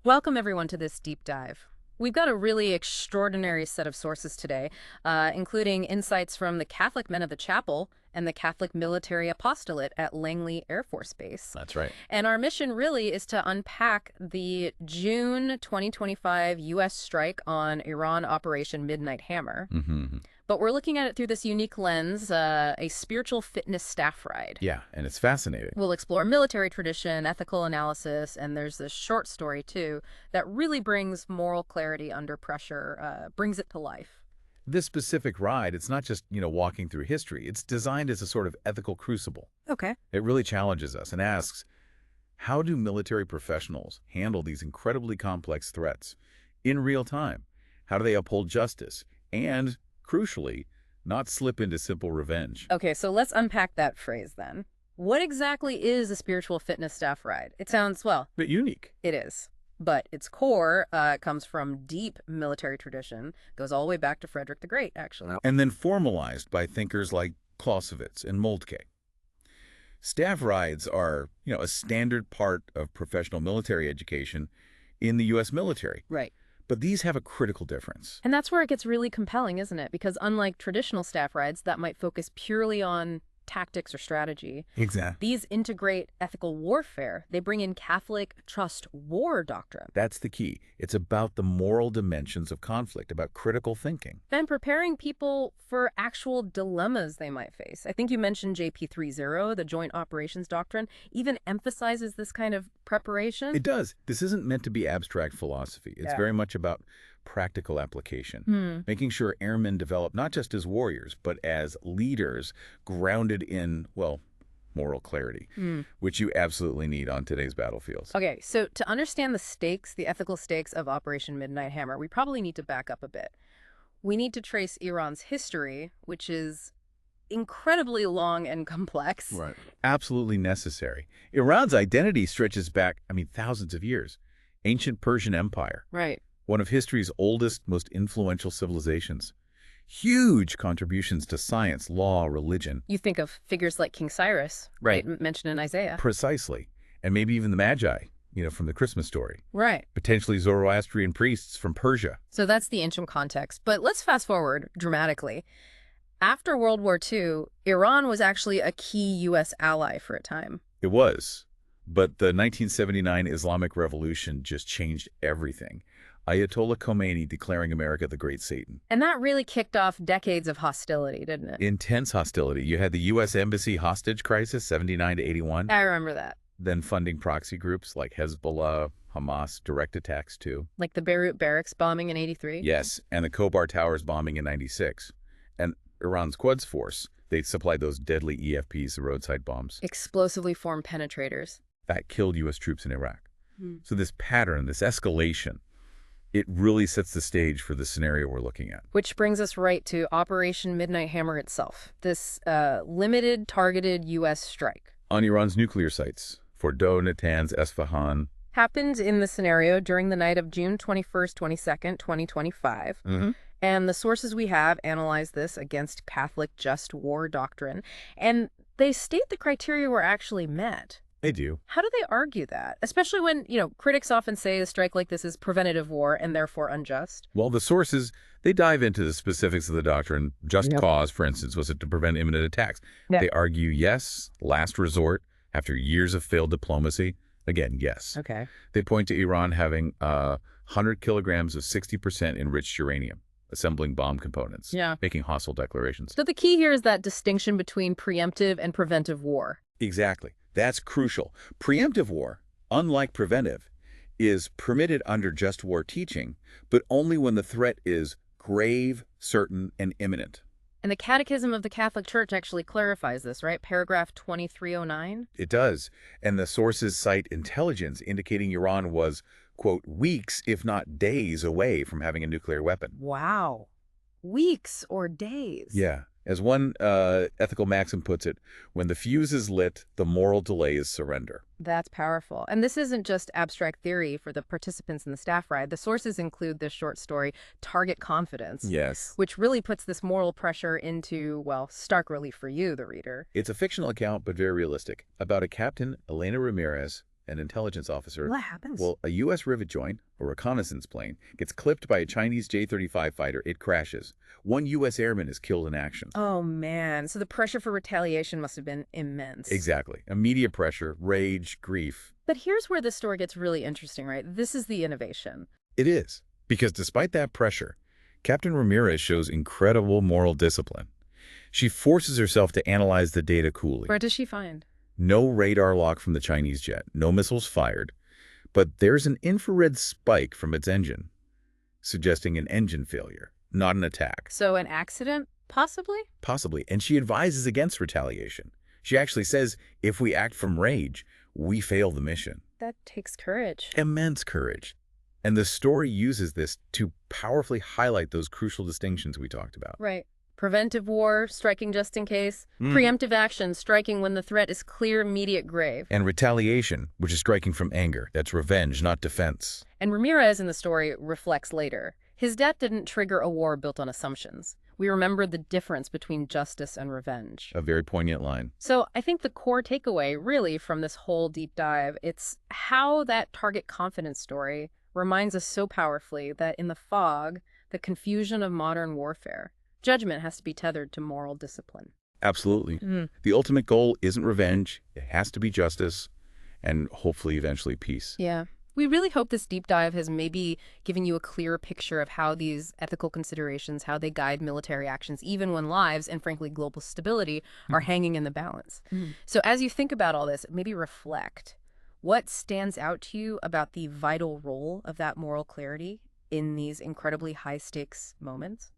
Welcome, everyone, to this deep dive. We've got a really extraordinary set of sources today, including insights from the Catholic men of the chapel and the Catholic military apostolate at Langley Air Force Base. That's right. And our mission really is to unpack the June 2025 U.S. strike on Iran Operation Midnight Hammer. Mm-hmm. But we're looking at it through this unique lens, a spiritual fitness staff ride. Yeah, and it's fascinating. We'll explore military tradition, ethical analysis, and there's this short story, too, that really brings moral clarity under pressure, brings it to life. This specific ride, it's not just, walking through history. It's designed as a sort of ethical crucible. Okay. It really challenges us and asks, how do military professionals handle these incredibly complex threats in real time? How do they uphold justice? And, crucially, not slip into simple revenge? Okay, so let's unpack that phrase then. What exactly is a spiritual fitness staff ride? It sounds, well, But unique. it is. But its core comes from deep military tradition, goes all the way back to Frederick the Great, actually. And then formalized by thinkers like Clausewitz and Moltke. Staff rides are, a standard part of professional military education in the U.S. military. Right. But these have a critical difference. And that's where it gets really compelling, isn't it? Because unlike traditional staff rides that might focus purely on tactics or strategy, Exactly. these integrate ethical warfare. They bring in Catholic Just War Doctrine. That's the key. It's about the moral dimensions of conflict, about critical thinking. And preparing people for actual dilemmas they might face. I think you mentioned JP30, the Joint Operations Doctrine, even emphasizes this kind of preparation. It does. This isn't meant to be abstract philosophy. It's Yeah. very much about practical application, making sure airmen develop not just as warriors, but as leaders grounded in, well, moral clarity, which you absolutely need on today's battlefields. Okay, so to understand the stakes, the ethical stakes of Operation Midnight Hammer, we probably need to back up a bit. We need to trace Iran's history, which is incredibly long and complex. Right. Absolutely necessary. Iran's identity stretches back, thousands of years. Ancient Persian Empire, Right. one of history's oldest, most influential civilizations. Huge contributions to science, law, religion. You think of figures like King Cyrus, Right. mentioned in Isaiah. Precisely. And maybe even the Magi, from the Christmas story. Right. Potentially Zoroastrian priests from Persia. So that's the ancient context. But let's fast forward dramatically. After World War II, Iran was actually a key U.S. ally for a time. It was. But the 1979 Islamic Revolution just changed everything. Ayatollah Khomeini declaring America the Great Satan. And that really kicked off decades of hostility, didn't it? Intense hostility. You had the U.S. Embassy hostage crisis, 79 to 81. I remember that. Then funding proxy groups like Hezbollah, Hamas, direct attacks too. Like the Beirut barracks bombing in 83? Yes, and the Khobar Towers bombing in 96. And Iran's Quds Force, they supplied those deadly EFPs, the roadside bombs, Explosively formed penetrators. that killed U.S. troops in Iraq. So this pattern, this escalation, it really sets the stage for the scenario we're looking at. Which brings us right to Operation Midnight Hammer itself, this limited, targeted U.S. strike. On Iran's nuclear sites, Fordow, Natanz, Esfahan. Happened in the scenario during the night of June 21st, 22nd, 2025. And the sources we have analyze this against Catholic Just War Doctrine, and they state the criteria were actually met. They do. How do they argue that? Especially when, critics often say a strike like this is preventative war and therefore unjust. Well, the sources, they dive into the specifics of the doctrine. Just cause, for instance, was it to prevent imminent attacks? Yeah. They argue yes, last resort, after years of failed diplomacy. Again, yes. Okay. They point to Iran having 100 kilograms of 60% enriched uranium, assembling bomb components, Yeah. making hostile declarations. So the key here is that distinction between preemptive and preventive war. Exactly. That's crucial. Preemptive war, unlike preventive, is permitted under just war teaching, but only when the threat is grave, certain, and imminent. And the Catechism of the Catholic Church actually clarifies this, right? Paragraph 2309. It does. And the sources cite intelligence indicating Iran was, quote, weeks, if not days away from having a nuclear weapon. Wow. Weeks or days. Yeah. As one ethical maxim puts it, when the fuse is lit, the moral delay is surrender. That's powerful. And this isn't just abstract theory for the participants in the staff ride. The sources include this short story, Target Confidence, Yes. which really puts this moral pressure into, well, stark relief for you, the reader. It's a fictional account, but very realistic, about a captain, Elena Ramirez, an intelligence officer. What happens? Well, a U.S. rivet joint, a reconnaissance plane, gets clipped by a Chinese J-35 fighter. It crashes. One U.S. airman is killed in action. Oh, man. So the pressure for retaliation must have been immense. Exactly. Immediate pressure, rage, grief. But here's where this story gets really interesting, right? This is the innovation. It is. Because despite that pressure, Captain Ramirez shows incredible moral discipline. She forces herself to analyze the data coolly. What does she find? No radar lock from the Chinese jet, no missiles fired, but there's an infrared spike from its engine, suggesting an engine failure, not an attack. So an accident, possibly? Possibly, and she advises against retaliation. She actually says, if we act from rage, we fail the mission. That takes courage. Immense courage. And the story uses this to powerfully highlight those crucial distinctions we talked about. Right. Preventive war, striking just in case. Preemptive action, striking when the threat is clear, immediate, grave. And retaliation, which is striking from anger. That's revenge, not defense. And Ramirez in the story reflects later. His death didn't trigger a war built on assumptions. We remember the difference between justice and revenge. A very poignant line. So I think the core takeaway, really, from this whole deep dive, it's how that target confidence story reminds us so powerfully that in the fog, the confusion of modern warfare, judgment has to be tethered to moral discipline. Absolutely. The ultimate goal isn't revenge. It has to be justice and hopefully eventually peace. Yeah. We really hope this deep dive has maybe given you a clearer picture of how these ethical considerations, how they guide military actions, even when lives and, frankly, global stability are hanging in the balance. So as you think about all this, maybe reflect. What stands out to you about the vital role of that moral clarity in these incredibly high-stakes moments?